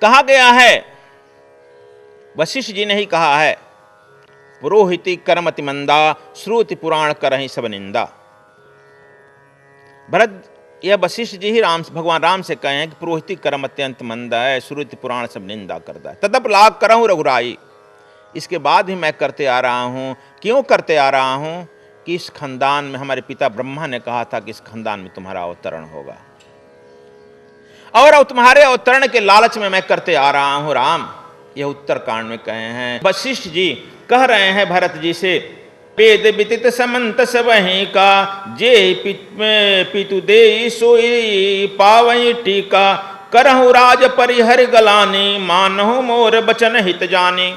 कहा गया है, वशिष्ठ जी ने ही कहा है, पुरोहिति कर्मति मंदा, श्रुति पुराण करहि सब निंदा। भरत, यह वशिष्ठ जी ही भगवान राम से कहे हैं कि पुरोहिति कर्म अत्यंत मंदा है, श्रुति पुराण सब निंदा करता है। तदप लाग करहूँ रघुराई, इसके बाद भी मैं करते आ रहा हूँ। क्यों करते आ रहा हूँ? कि इस खानदान में हमारे पिता ब्रह्मा ने कहा था कि इस खानदान में तुम्हारा अवतरण होगा, और तुम्हारे अवतरण के लालच में मैं करते आ रहा हूँ राम। यह उत्तर कांड में कहे हैं। वशिष्ठ जी कह रहे हैं भरत जी से, पेद विदित समंत सबहि का, जे पितु दे सोई पावई टीका, करहु राज परिहर गलानी, मानहु मोर बचन हित जानी।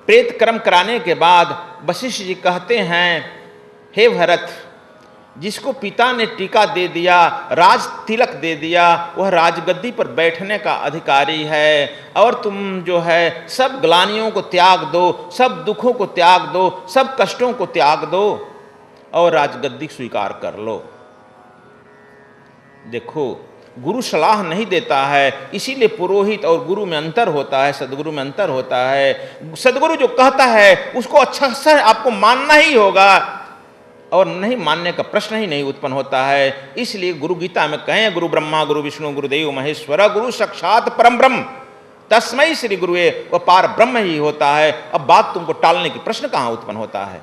प्रेत कर्म कराने के बाद वशिष्ठ जी कहते हैं, हे भरत, जिसको पिता ने टीका दे दिया, राज तिलक दे दिया, वह राजगद्दी पर बैठने का अधिकारी है, और तुम जो है सब ग्लानियों को त्याग दो, सब दुखों को त्याग दो, सब कष्टों को त्याग दो और राजगद्दी स्वीकार कर लो। देखो, गुरु सलाह नहीं देता है, इसीलिए पुरोहित और गुरु में अंतर होता है, सदगुरु में अंतर होता है। सदगुरु जो कहता है उसको अच्छा से आपको मानना ही होगा, और नहीं मानने का प्रश्न ही नहीं उत्पन्न होता है। इसलिए गुरु गीता में कहें, गुरु ब्रह्मा गुरु विष्णु गुरुदेव महेश्वर, गुरु साक्षात परम ब्रह्म, तस्मै श्री गुरुवे, वह पार ब्रह्म ही होता है। अब बात तुमको टालने की प्रश्न कहां उत्पन्न होता है?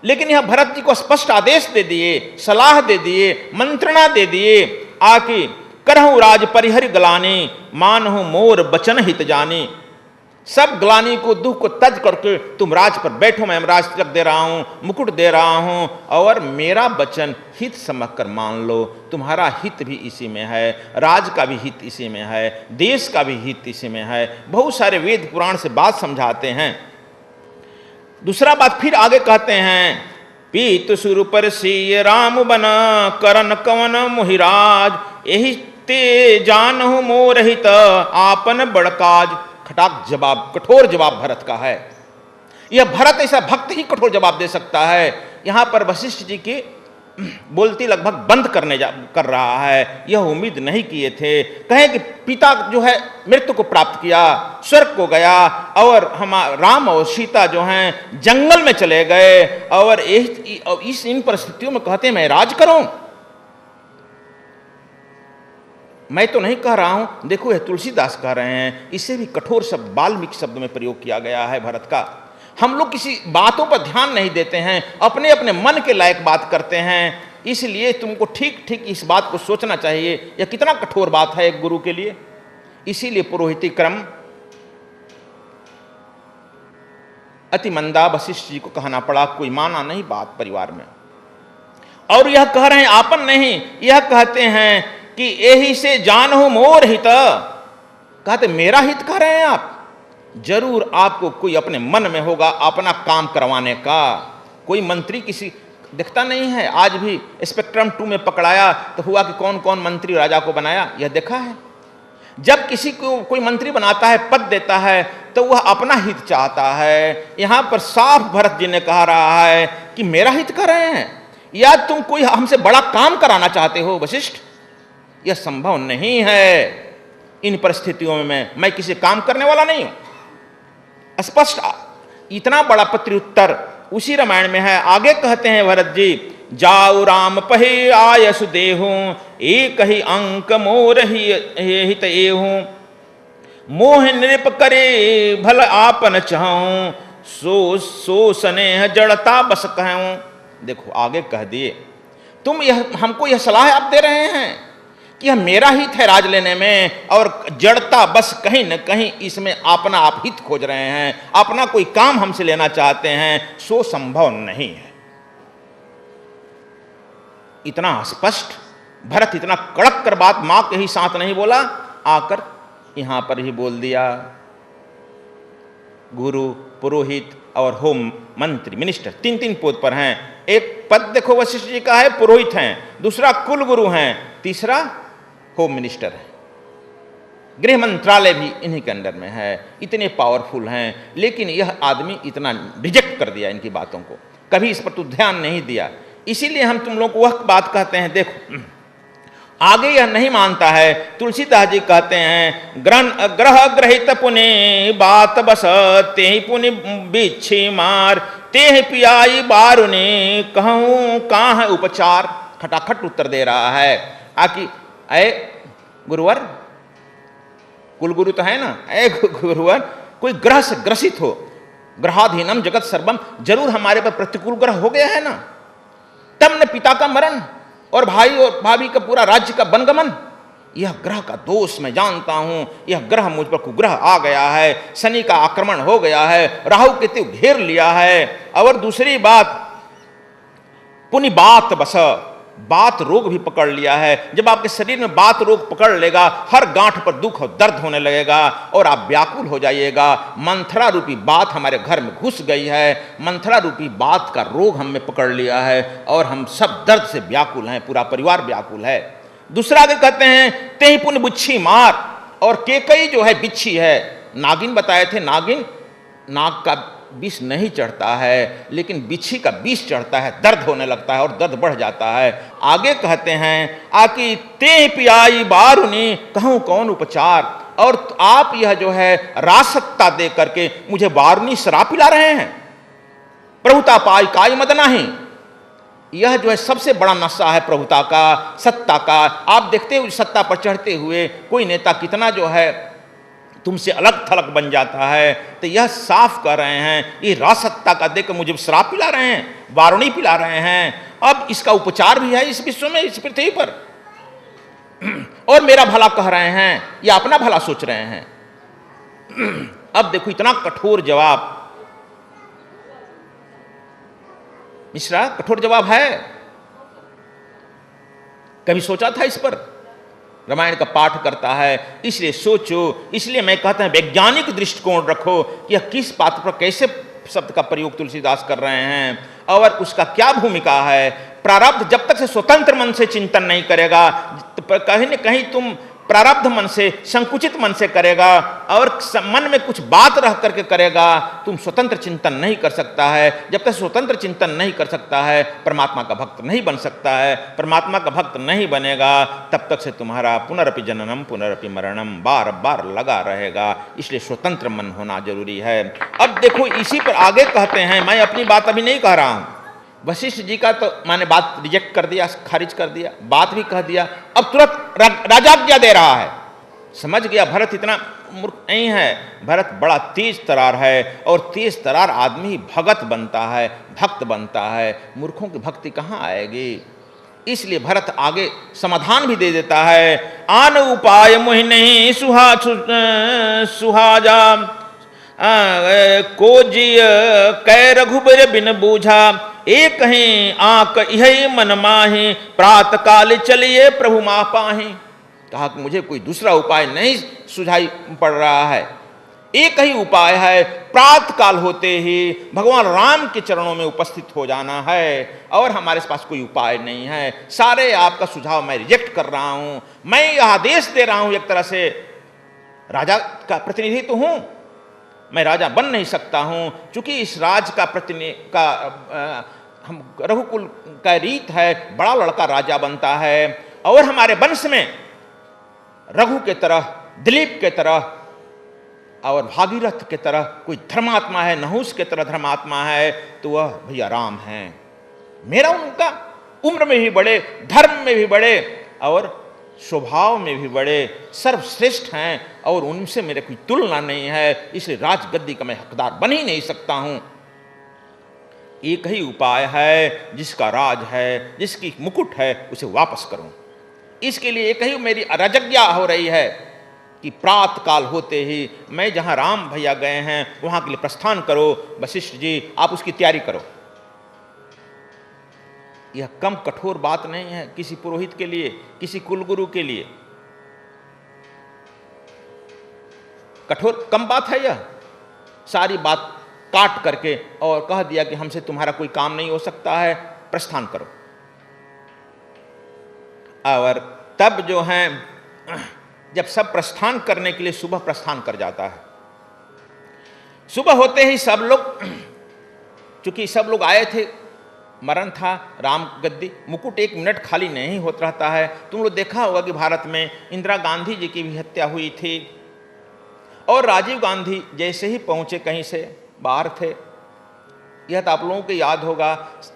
लेकिन यह भरत जी को स्पष्ट आदेश दे दिए, सलाह दे दिए, मंत्रणा दे दिए, आके करहु राज परिहर गलानी, मानहु मोर बचन हित जानी। सब ग्लानी को, दुख को तज करके तुम राज पर बैठो, मैं राज तिलक दे रहा हूं, मुकुट दे रहा हूं, और मेरा वचन हित समझकर मान लो। तुम्हारा हित भी इसी में है, राज का भी हित इसी में है, देश का भी हित इसी में है। बहुत सारे वेद पुराण से बात समझाते हैं। दूसरा बात फिर आगे कहते हैं, पीत सुर पर सी राम बना, करन कवन मोहिराज, यही ते जानहु मोर हित, आपन बड़काज। खटाक जवाब, कठोर जवाब भरत का है। यह भरत ऐसा भक्त ही कठोर जवाब दे सकता है। यहां पर वशिष्ठ जी की बोलती लगभग बंद कर रहा है। यह उम्मीद नहीं किए थे। कहें कि पिता जो है मृत्यु को प्राप्त किया, स्वर्ग को गया, और हम राम और सीता जो हैं जंगल में चले गए, और इन परिस्थितियों में कहते हैं मैं राज करूं। मैं तो नहीं कह रहा हूं, देखो यह तुलसीदास कह रहे हैं। इससे भी कठोर शब्द वाल्मीकि शब्द में प्रयोग किया गया है भरत का। हम लोग किसी बातों पर ध्यान नहीं देते हैं, अपने अपने मन के लायक बात करते हैं। इसलिए तुमको ठीक ठीक इस बात को सोचना चाहिए, यह कितना कठोर बात है एक गुरु के लिए। इसीलिए पुरोहिती क्रम अति मंदा वशिष्ठ जी को कहना पड़ा, कोई माना नहीं बात परिवार में। और यह कह रहे हैं आपन नहीं, यह कहते हैं कि यही से जानहु मोर हित। कहते मेरा हित कह रहे हैं आप? जरूर आपको कोई अपने मन में होगा अपना काम करवाने का। कोई मंत्री किसी दिखता नहीं है। आज भी स्पेक्ट्रम 2 में पकड़ाया तो हुआ कि कौन कौन मंत्री राजा को बनाया, यह देखा है। जब किसी को कोई मंत्री बनाता है, पद देता है, तो वह अपना हित चाहता है। यहां पर साफ भरत जी ने कहा रहा है कि मेरा हित कर रहे हैं, या तुम कोई हमसे बड़ा काम कराना चाहते हो वशिष्ठ? यह संभव नहीं है। इन परिस्थितियों में मैं किसी काम करने वाला नहीं हूं। स्पष्ट इतना बड़ा प्रत्युत्तर उसी रामायण में है। आगे कहते हैं भरत जी, जाऊ राम पहे आयसु देहु, एक ही अंक मोर ही हित एहु, मोह नृप करे भल आपन चाहूं, सो स्नेह जड़ता बस कहूं। देखो आगे कह दिए, तुम हमको यह सलाह आप दे रहे हैं कि यह मेरा हित है राज लेने में, और जड़ता बस कहीं न कहीं इसमें अपना आप हित खोज रहे हैं, अपना कोई काम हमसे लेना चाहते हैं। सो संभव नहीं है। इतना स्पष्ट भरत इतना कड़क कर बात मां के ही साथ नहीं बोला, आकर यहां पर ही बोल दिया। गुरु, पुरोहित और होम मंत्री, मिनिस्टर, 3-3 पद पर हैं। एक पद देखो वशिष्ठ जी का है, पुरोहित हैं, दूसरा कुल गुरु हैं, तीसरा होम मिनिस्टर है। गृह मंत्रालय भी इन्हीं के अंडर में है। इतने पावरफुल हैं, लेकिन यह आदमी इतना रिजेक्ट कर दिया इनकी बातों को, कभी इस पर तो ध्यान नहीं दिया। इसीलिए हम तुम लोग को वह बात कहते हैं, देखो आगे यह नहीं मानता है। तुलसीदास जी कहते हैं, ग्रह ग्रहित पुनि बात बस, ते ही पुनि बिच्छी मार, ते ही पियाई बारुने, कहूँ कहाँ है उपचार। खटाखट उत्तर दे रहा है। आकि अय गुरुवर, कुलगुरु तो है ना, अय गुरुवर, कोई ग्रह से ग्रसित हो, ग्रहाधीनम जगत सर्वम, जरूर हमारे पर प्रतिकूल ग्रह हो गया है ना, तब न पिता का मरण और भाई और भाभी का पूरा राज्य का वनगमन। यह ग्रह का दोष मैं जानता हूं, यह ग्रह मुझ पर कुग्रह आ गया है, शनि का आक्रमण हो गया है, राहु केतु घेर लिया है। और दूसरी बात, पुनि बात बस, बात रोग भी पकड़ लिया है। जब आपके शरीर में बात रोग पकड़ लेगा, हर गांठ पर दुख और दर्द होने लगेगा और आप व्याकुल हो जाइएगा। मंथरा रूपी बात हमारे घर में घुस गई है, मंथरा रूपी बात का रोग हम में पकड़ लिया है और हम सब दर्द से व्याकुल हैं, पूरा परिवार व्याकुल है। दूसरा आगे कहते हैं, ते ही पुण्य बिच्छी मार, और केकई जो है बिच्छी है, नागिन बताए थे, नागिन नाग का विष नहीं चढ़ता है, लेकिन बिच्छी का विष चढ़ता है, दर्द होने लगता है और दर्द बढ़ जाता है। आगे कहते हैं, आकि ते पियाई बारुनी, कहूँ कौन उपचार, और आप यह जो है रासकता दे करके मुझे बारुनी शराब पिला रहे हैं। प्रभुता पाई काई मद नाही, यह जो है सबसे बड़ा नशा है प्रभुता का, सत्ता का। आप देखते हो सत्ता पर चढ़ते हुए कोई नेता कितना जो है तुमसे अलग थलग बन जाता है, तो यह साफ कर रहे हैं, ये रासत्ता का देकर मुझे शराब पिला रहे हैं, वारुणी पिला रहे हैं। अब इसका उपचार भी है इस विश्व में, इस पृथ्वी पर, और मेरा भला कह रहे हैं या अपना भला सोच रहे हैं। अब देखो इतना कठोर जवाब, मिश्रा कठोर जवाब है। कभी सोचा था इस पर? रामायण का पाठ करता है, इसलिए सोचो। इसलिए मैं कहता हूं वैज्ञानिक दृष्टिकोण रखो कि यह किस पात्र पर कैसे शब्द का प्रयोग तुलसीदास कर रहे हैं और उसका क्या भूमिका है। प्रारब्ध जब तक से स्वतंत्र मन से चिंतन नहीं करेगा, कहीं न कहीं तुम प्रारब्ध मन से, संकुचित मन से करेगा और मन में कुछ बात रह करके करेगा, तुम स्वतंत्र चिंतन नहीं कर सकता है। जब तक स्वतंत्र चिंतन नहीं कर सकता है, परमात्मा का भक्त नहीं बन सकता है। परमात्मा का भक्त नहीं बनेगा, तब तक से तुम्हारा पुनरपि जननम पुनरपि मरणम बार बार लगा रहेगा। इसलिए स्वतंत्र मन होना जरूरी है। अब देखो इसी पर आगे कहते हैं, मैं अपनी बात अभी नहीं कह रहा हूं, वशिष्ठ जी का तो मैंने बात रिजेक्ट कर दिया, खारिज कर दिया, बात भी कह दिया। अब तुरंत राजाज्ञा दे रहा है। समझ गया भरत इतना मूर्ख नहीं है, भरत बड़ा तेज तरार है और तेज तरार आदमी ही भगत बनता है, भक्त बनता है। मूर्खों की भक्ति कहाँ आएगी? इसलिए भरत आगे समाधान भी दे देता है। आन उपाय मोहि नहीं सुहाजा, को जिय कै रघुबर बिन बूझा, एक ही आंक यही मन माही, प्रात काल चलिए प्रभु माँ पाही। कहा कि मुझे कोई दूसरा उपाय नहीं सुझाई पड़ रहा है, एक ही उपाय है, प्रात काल होते ही भगवान राम के चरणों में उपस्थित हो जाना है और हमारे पास कोई उपाय नहीं है। सारे आपका सुझाव मैं रिजेक्ट कर रहा हूं। मैं यह आदेश दे रहा हूं, एक तरह से राजा का प्रतिनिधि तो हूं, मैं राजा बन नहीं सकता हूं, क्योंकि इस राज का हम रघुकुल का रीत है, बड़ा लड़का राजा बनता है। और हमारे वंश में रघु के तरह, दिलीप के तरह और भागीरथ के तरह कोई धर्मात्मा है, नहुस के तरह धर्मात्मा है, तो वह भैया राम है। मेरा उनका उम्र में भी बड़े, धर्म में भी बड़े और स्वभाव में भी बड़े, सर्वश्रेष्ठ हैं और उनसे मेरे कोई तुलना नहीं है। इसलिए राजगद्दी का मैं हकदार बन ही नहीं सकता हूं। एक ही उपाय है, जिसका राज है, जिसकी मुकुट है, उसे वापस करूं। इसके लिए एक ही मेरी राजज्ञा हो रही है कि प्रात काल होते ही मैं जहां राम भैया गए हैं वहां के लिए प्रस्थान करो। वशिष्ठ जी आप उसकी तैयारी करो। यह कम कठोर बात नहीं है किसी पुरोहित के लिए, किसी कुलगुरु के लिए। कठोर कम बात है यह। सारी बात काट करके और कह दिया कि हमसे तुम्हारा कोई काम नहीं हो सकता है, प्रस्थान करो। और तब जो है, जब सब प्रस्थान करने के लिए सुबह प्रस्थान कर जाता है, सुबह होते ही सब लोग, चूंकि सब लोग आए थे मरण था, राम गद्दी, मुकुट 1 मिनट खाली नहीं होता रहता है। तुम लोग देखा होगा कि भारत में इंदिरा गांधी जी की भी हत्या हुई थी और राजीव गांधी जैसे ही पहुंचे कहीं से बाहर थे, यह तो आप लोगों को याद होगा,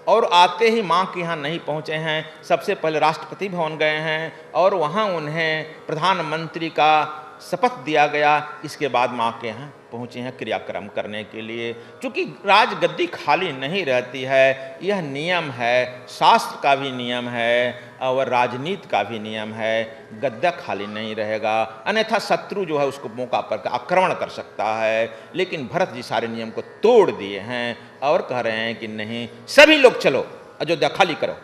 और आते ही मां के यहाँ नहीं पहुंचे हैं, सबसे पहले राष्ट्रपति भवन गए हैं और वहां उन्हें प्रधानमंत्री का शपथ दिया गया। इसके बाद मां के यहाँ पहुंचे हैं क्रियाक्रम करने के लिए। क्योंकि राजगद्दी खाली नहीं रहती है, यह नियम है, शास्त्र का भी नियम है और राजनीति का भी नियम है। गद्दा खाली नहीं रहेगा, अन्यथा शत्रु जो है उसको मौका पर आक्रमण कर सकता है। लेकिन भरत जी सारे नियम को तोड़ दिए हैं और कह रहे हैं कि नहीं, सभी लोग चलो, अयोध्या खाली करो।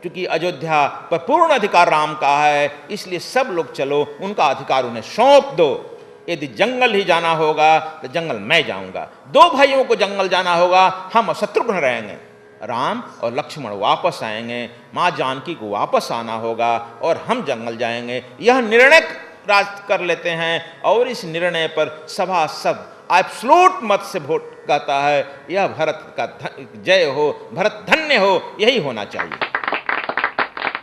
क्योंकि अयोध्या पर पूर्ण अधिकार राम का है, इसलिए सब लोग चलो, उनका अधिकार उन्हें सौंप दो। यदि जंगल ही जाना होगा तो जंगल मैं जाऊंगा, 2 भाइयों को जंगल जाना होगा, हम शत्रुघ्न रहेंगे, राम और लक्ष्मण वापस आएंगे, माँ जानकी को वापस आना होगा और हम जंगल जाएंगे। यह निर्णय राज कर लेते हैं और इस निर्णय पर सभासद एब्सोल्यूट मत से वोट कहता है, यह भरत का जय हो, भरत धन्य हो, यही होना चाहिए।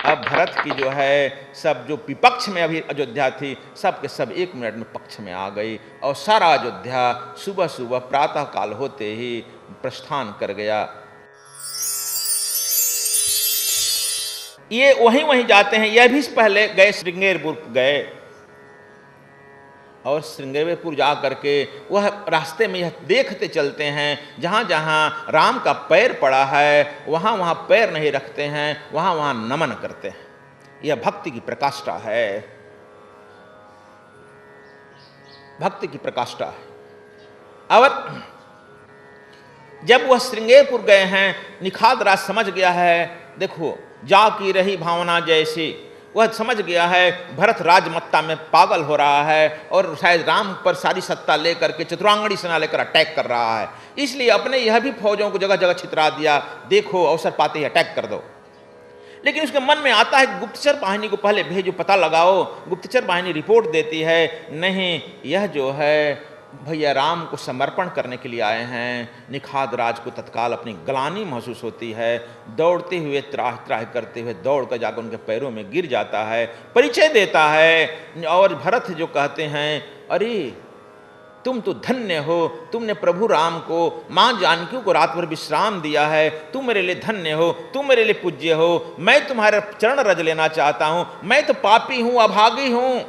अब भरत की जो है सब जो विपक्ष में अभी अयोध्या थी, सब के सब 1 मिनट में पक्ष में आ गई और सारा अयोध्या सुबह सुबह प्रातः काल होते ही प्रस्थान कर गया। ये वहीं जाते हैं, यह भी पहले गए श्रृंगेरपुर गए और श्रृंगेरपुर जा करके वह रास्ते में यह देखते चलते हैं, जहाँ जहाँ राम का पैर पड़ा है वहाँ वहाँ पैर नहीं रखते हैं, वहाँ वहाँ नमन करते हैं। यह भक्ति की प्रकाष्ठा है, भक्ति की प्रकाष्ठा है। और जब वह श्रृंगेरपुर गए हैं, निखाद राज समझ गया है, देखो जा की रही भावना जैसी, वह समझ गया है भरत राजमत्ता में पागल हो रहा है और शायद राम पर सारी सत्ता लेकर के चतुरांगणी सेना लेकर अटैक कर रहा है। इसलिए अपने यह भी फौजों को जगह जगह छितरा दिया, देखो अवसर पाते ही अटैक कर दो। लेकिन उसके मन में आता है गुप्तचर वाहिनी को पहले भेजो, पता लगाओ। गुप्तचर वाहिनी रिपोर्ट देती है, नहीं यह जो है भैया राम को समर्पण करने के लिए आए हैं। निखाद राज को तत्काल अपनी ग्लानि महसूस होती है, दौड़ते हुए त्राह त्राह करते हुए दौड़ कर जाकर उनके पैरों में गिर जाता है, परिचय देता है। और भरत जो कहते हैं, अरे तुम तो धन्य हो, तुमने प्रभु राम को, माँ जानकी को रात भर विश्राम दिया है, तुम मेरे लिए धन्य हो, तुम मेरे लिए पूज्य हो, मैं तुम्हारे चरण रज लेना चाहता हूँ। मैं तो पापी हूँ, अभागी हूँ,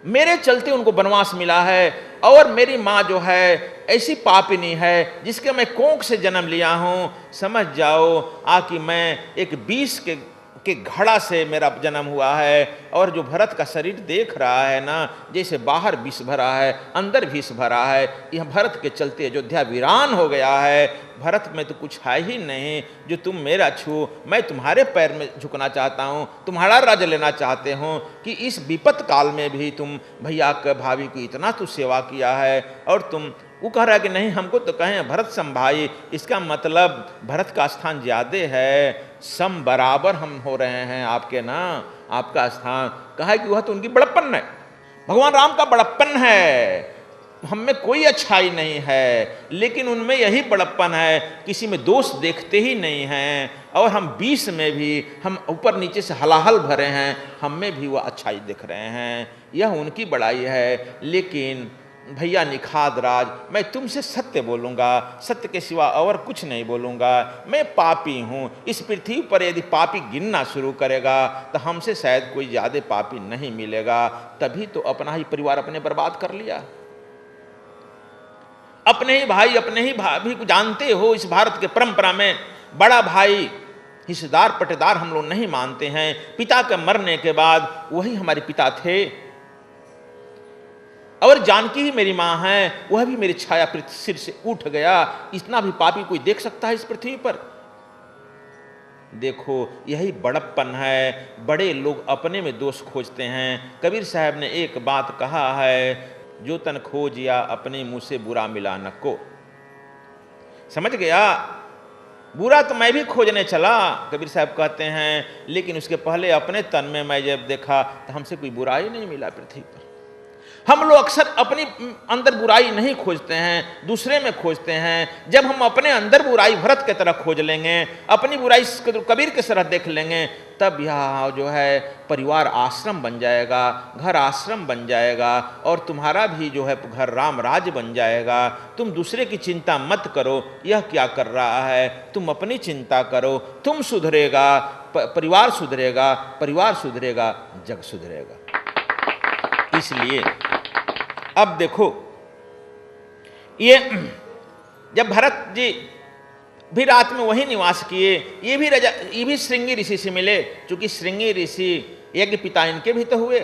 मेरे चलते उनको वनवास मिला है और मेरी माँ जो है ऐसी पापिनी है जिसके मैं कोख से जन्म लिया हूँ। समझ जाओ कि मैं एक विष के घड़ा से मेरा जन्म हुआ है और जो भरत का शरीर देख रहा है ना, जैसे बाहर विष भरा है अंदर विष भरा है। यह भरत के चलते अयोध्या वीरान हो गया है। भरत में तो कुछ है ही नहीं जो तुम मेरा छू, मैं तुम्हारे पैर में झुकना चाहता हूँ, तुम्हारा राज लेना चाहते हो कि इस विपत काल में भी तुम भैया के भाभी की इतना तो सेवा किया है। और तुम वो कह रहा है कि नहीं हमको तो कहें भरत सम भाई, इसका मतलब भरत का स्थान ज़्यादा है, सम बराबर हम हो रहे हैं आपके ना, आपका स्थान। कहा है कि वह तो उनकी बड़प्पन है, भगवान राम का बड़प्पन है, हम में कोई अच्छाई नहीं है, लेकिन उनमें यही बड़प्पन है, किसी में दोष देखते ही नहीं हैं। और हम 20 में भी हम ऊपर नीचे से हलाहल भरे हैं, हम में भी वह अच्छाई दिख रहे हैं, यह उनकी बड़ाई है। लेकिन भैया निखाद राज, मैं तुमसे सत्य बोलूँगा, सत्य के सिवा और कुछ नहीं बोलूँगा। मैं पापी हूँ, इस पृथ्वी पर यदि पापी गिनना शुरू करेगा तो हमसे शायद कोई ज़्यादा पापी नहीं मिलेगा। तभी तो अपना ही परिवार अपने बर्बाद कर लिया, अपने ही भाई अपने ही भाभी को जानते हो। इस भारत के परंपरा में बड़ा भाई हिस्सेदार पटेदार हम लोग नहीं मानते हैं। पिता के मरने के बाद वही हमारे पिता थे और जानकी ही मेरी माँ है, वह भी मेरी छाया सिर से उठ गया। इतना भी पापी कोई देख सकता है इस पृथ्वी पर? देखो यही बड़प्पन है, बड़े लोग अपने में दोष खोजते हैं। कबीर साहब ने एक बात कहा है, जो तन खोजिया अपने मुँह से बुरा मिला न को। समझ गया? बुरा तो मैं भी खोजने चला, कबीर साहब कहते हैं, लेकिन उसके पहले अपने तन में मैं जब देखा तो हमसे कोई बुराई नहीं मिला पृथ्वी पर। हम लोग अक्सर अपनी अंदर बुराई नहीं खोजते हैं, दूसरे में खोजते हैं। जब हम अपने अंदर बुराई भरत की तरह खोज लेंगे, अपनी बुराई कबीर की तरह देख लेंगे, तब यह जो है परिवार आश्रम बन जाएगा, घर आश्रम बन जाएगा, और तुम्हारा भी जो है घर राम राज्य बन जाएगा। तुम दूसरे की चिंता मत करो, यह क्या कर रहा है, तुम अपनी चिंता करो। तुम सुधरेगा, परिवार सुधरेगा, परिवार सुधरेगा, जग सुधरेगा। इसलिए अब देखो, ये जब भरत जी भी रात में वही निवास किए, ये भी श्रृंगी ऋषि से मिले, क्योंकि श्रृंगी ऋषि यज्ञ पिता इनके भी तो हुए।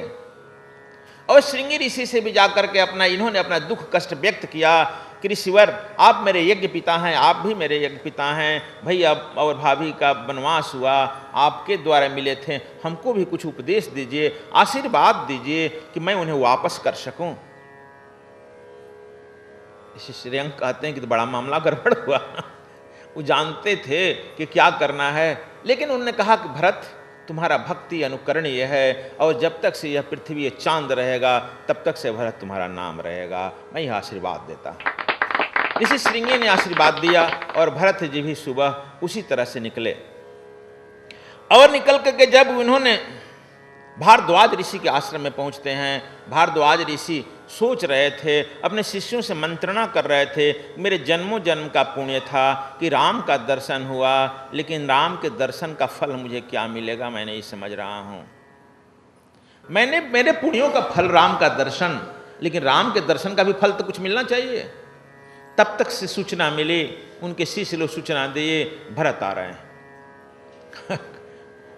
और श्रृंगी ऋषि से भी जाकर के इन्होंने अपना दुख कष्ट व्यक्त किया कि ऋषिवर, आप मेरे यज्ञ पिता हैं, आप भी मेरे यज्ञ पिता हैं। भाई अब और भाभी का वनवास हुआ, आपके द्वारा मिले थे, हमको भी कुछ उपदेश दीजिए, आशीर्वाद दीजिए कि मैं उन्हें वापस कर सकूं। इसी श्रेयंक कहते हैं कि तो बड़ा मामला गड़बड़ हुआ। वो जानते थे कि क्या करना है, लेकिन उन्होंने कहा कि भरत, तुम्हारा भक्ति अनुकरणीय है, और जब तक से यह पृथ्वी ये चांद रहेगा तब तक से भरत तुम्हारा नाम रहेगा। मैं यह आशीर्वाद देता। ऋषि श्रृंगी ने आशीर्वाद दिया, और भरत जी भी सुबह उसी तरह से निकले। और निकल करके जब उन्होंने भारद्वाज ऋषि के आश्रम में पहुंचते हैं, भारद्वाज ऋषि सोच रहे थे, अपने शिष्यों से मंत्रणा कर रहे थे, मेरे जन्मों जन्म का पुण्य था कि राम का दर्शन हुआ, लेकिन राम के दर्शन का फल मुझे क्या मिलेगा, मैं नहीं समझ रहा हूँ। मेरे पुण्यों का फल राम का दर्शन, लेकिन राम के दर्शन का भी फल तो कुछ मिलना चाहिए। तब तक से सूचना मिली, उनके शिष्य लोग सूचना दिए, भरत आ रहे हैं।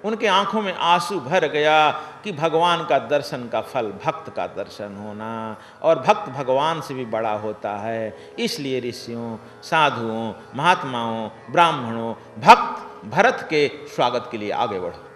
उनके आंखों में आंसू भर गया कि भगवान का दर्शन का फल भक्त का दर्शन होना, और भक्त भगवान से भी बड़ा होता है। इसलिए ऋषियों, साधुओं, महात्माओं, ब्राह्मणों, भक्त भरत के स्वागत के लिए आगे बढ़ो।